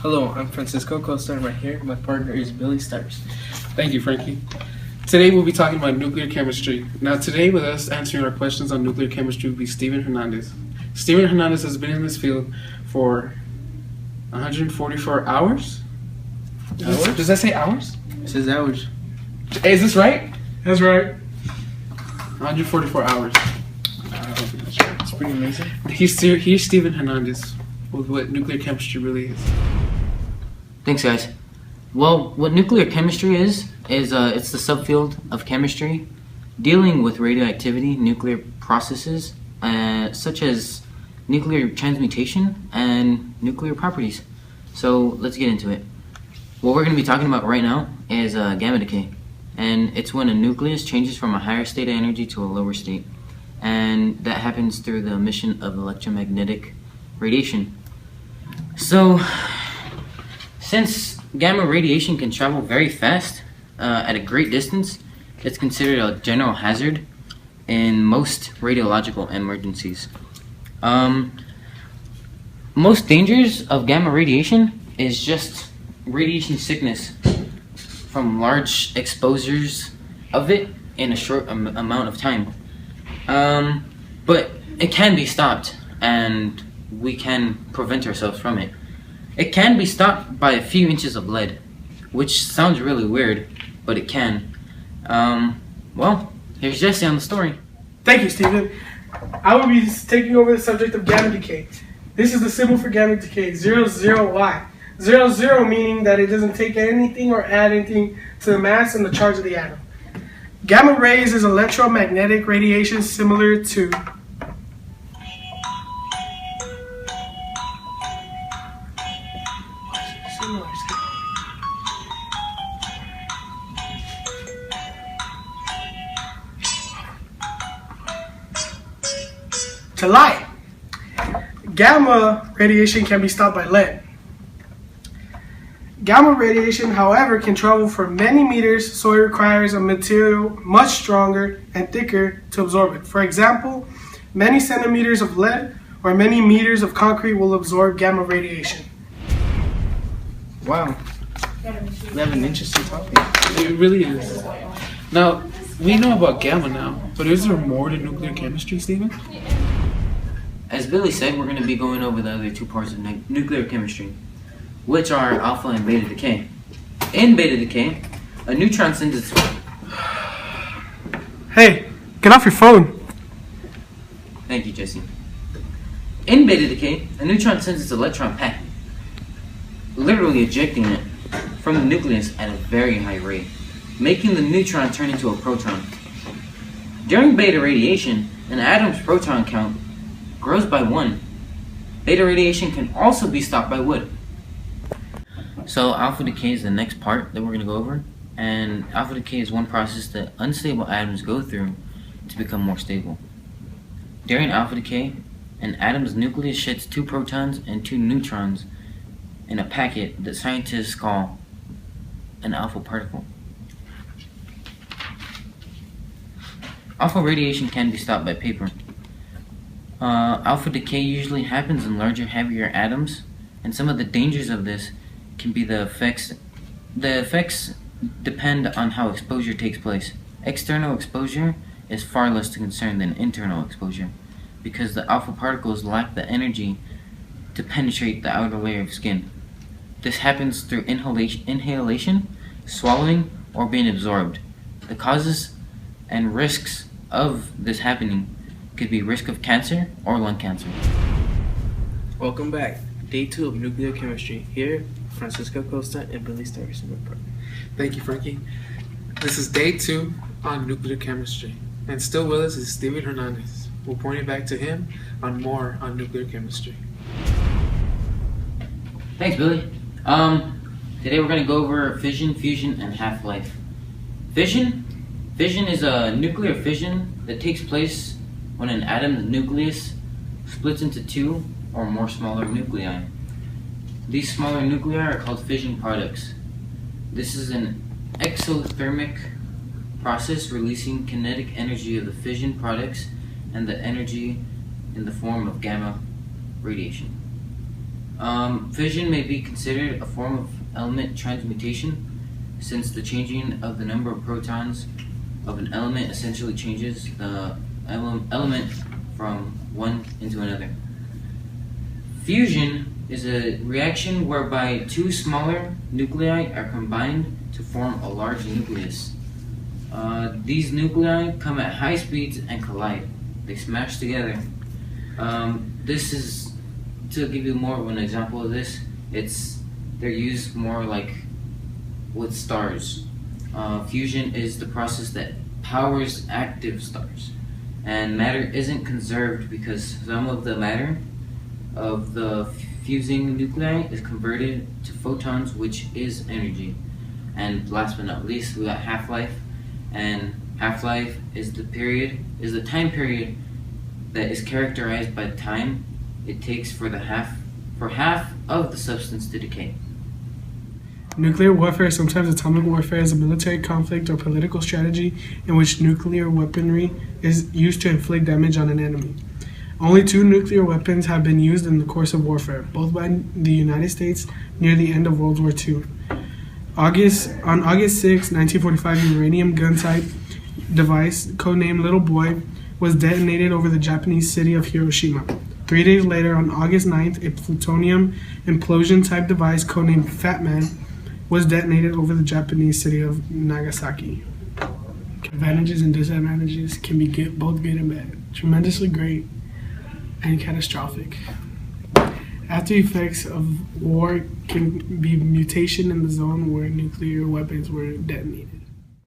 Hello, I'm Francisco Costa, and right here, my partner is Billy Stars. Thank you, Frankie. Today we'll be talking about nuclear chemistry. Now today with us answering our questions on nuclear chemistry will be Steven Hernandez. Steven Hernandez has been in this field for 144 hours? Does that say hours? It says hours. Hey, is this right? That's right. 144 hours. It's pretty amazing. Here's Steven Hernandez with what nuclear chemistry really is. Thanks, guys. Well, what nuclear chemistry is it's the subfield of chemistry dealing with radioactivity, nuclear processes, such as nuclear transmutation and nuclear properties. So let's get into it. What we're going to be talking about right now is gamma decay. And it's when a nucleus changes from a higher state of energy to a lower state. And that happens through the emission of electromagnetic radiation. So, since gamma radiation can travel very fast at a great distance, it's considered a general hazard in most radiological emergencies. Most dangers of gamma radiation is just radiation sickness from large exposures of it in a short amount of time. But it can be stopped, and we can prevent ourselves from it. It can be stopped by a few inches of lead, which sounds really weird, but it can. Well, here's Jesse on the story. Thank you, Stephen. I will be taking over the subject of gamma decay. This is the symbol for gamma decay, 00Y. 00 meaning that it doesn't take anything or add anything to the mass and the charge of the atom. Gamma rays is electromagnetic radiation similar to light. Gamma radiation can be stopped by lead. Gamma radiation, however, can travel for many meters, so it requires a material much stronger and thicker to absorb it. For example, many centimeters of lead or many meters of concrete will absorb gamma radiation. Wow. We have an interesting topic. It really is. Now, we know about gamma now, but is there more to nuclear chemistry, Steven? As Billy said, we're going to be going over the other two parts of nuclear chemistry, which are alpha and beta decay. In beta decay, a neutron sends its... Hey, get off your phone. Thank you, Jesse. In beta decay, a neutron sends its electron pack, literally ejecting it from the nucleus at a very high rate, making the neutron turn into a proton. During beta radiation, an atom's proton count grows by 1. Beta radiation can also be stopped by wood. So alpha decay is the next part that we're going to go over, and alpha decay is one process that unstable atoms go through to become more stable. During alpha decay, an atom's nucleus sheds 2 protons and 2 neutrons in a packet that scientists call an alpha particle. Alpha radiation can be stopped by paper. Alpha decay usually happens in larger, heavier atoms, and some of the dangers of this can be the effects. The effects depend on how exposure takes place. External exposure is far less to concern than internal exposure, because the alpha particles lack the energy to penetrate the outer layer of skin. This happens through inhalation, swallowing, or being absorbed. The causes and risks of this happening could be risk of cancer or lung cancer. Welcome back. Day 2 of nuclear chemistry. Here, Francisco Costa and Billy Stars. Thank you, Frankie. This is day 2 on nuclear chemistry. And still with us is Steven Hernandez. We'll point it back to him on more on nuclear chemistry. Thanks, Billy. Today we're going to go over fission, fusion, and half-life. Fission is a nuclear fission that takes place when an atom's nucleus splits into 2 or more smaller nuclei. These smaller nuclei are called fission products. This is an exothermic process releasing kinetic energy of the fission products and the energy in the form of gamma radiation. Fission may be considered a form of element transmutation, since the changing of the number of protons of an element essentially changes the element from one into another. Fusion is a reaction whereby two smaller nuclei are combined to form a large nucleus. These nuclei come at high speeds and collide. They smash together. This is, to give you more of an example of this, they're used more like with stars. Fusion is the process that powers active stars. And matter isn't conserved because some of the matter of the fusing nuclei is converted to photons, which is energy. And last but not least, we got half-life. And half-life is the time period that is characterized by the time it takes for half of the substance to decay. Nuclear warfare, sometimes atomic warfare, is a military conflict or political strategy in which nuclear weaponry is used to inflict damage on an enemy. Only 2 nuclear weapons have been used in the course of warfare, both by the United States near the end of World War II. On August 6, 1945, a uranium gun-type device, codenamed Little Boy, was detonated over the Japanese city of Hiroshima. 3 days later, on August 9th, a plutonium implosion-type device, codenamed Fat Man, was detonated over the Japanese city of Nagasaki. Advantages and disadvantages can be both good and bad. Tremendously great and catastrophic. After effects of war can be mutation in the zone where nuclear weapons were detonated.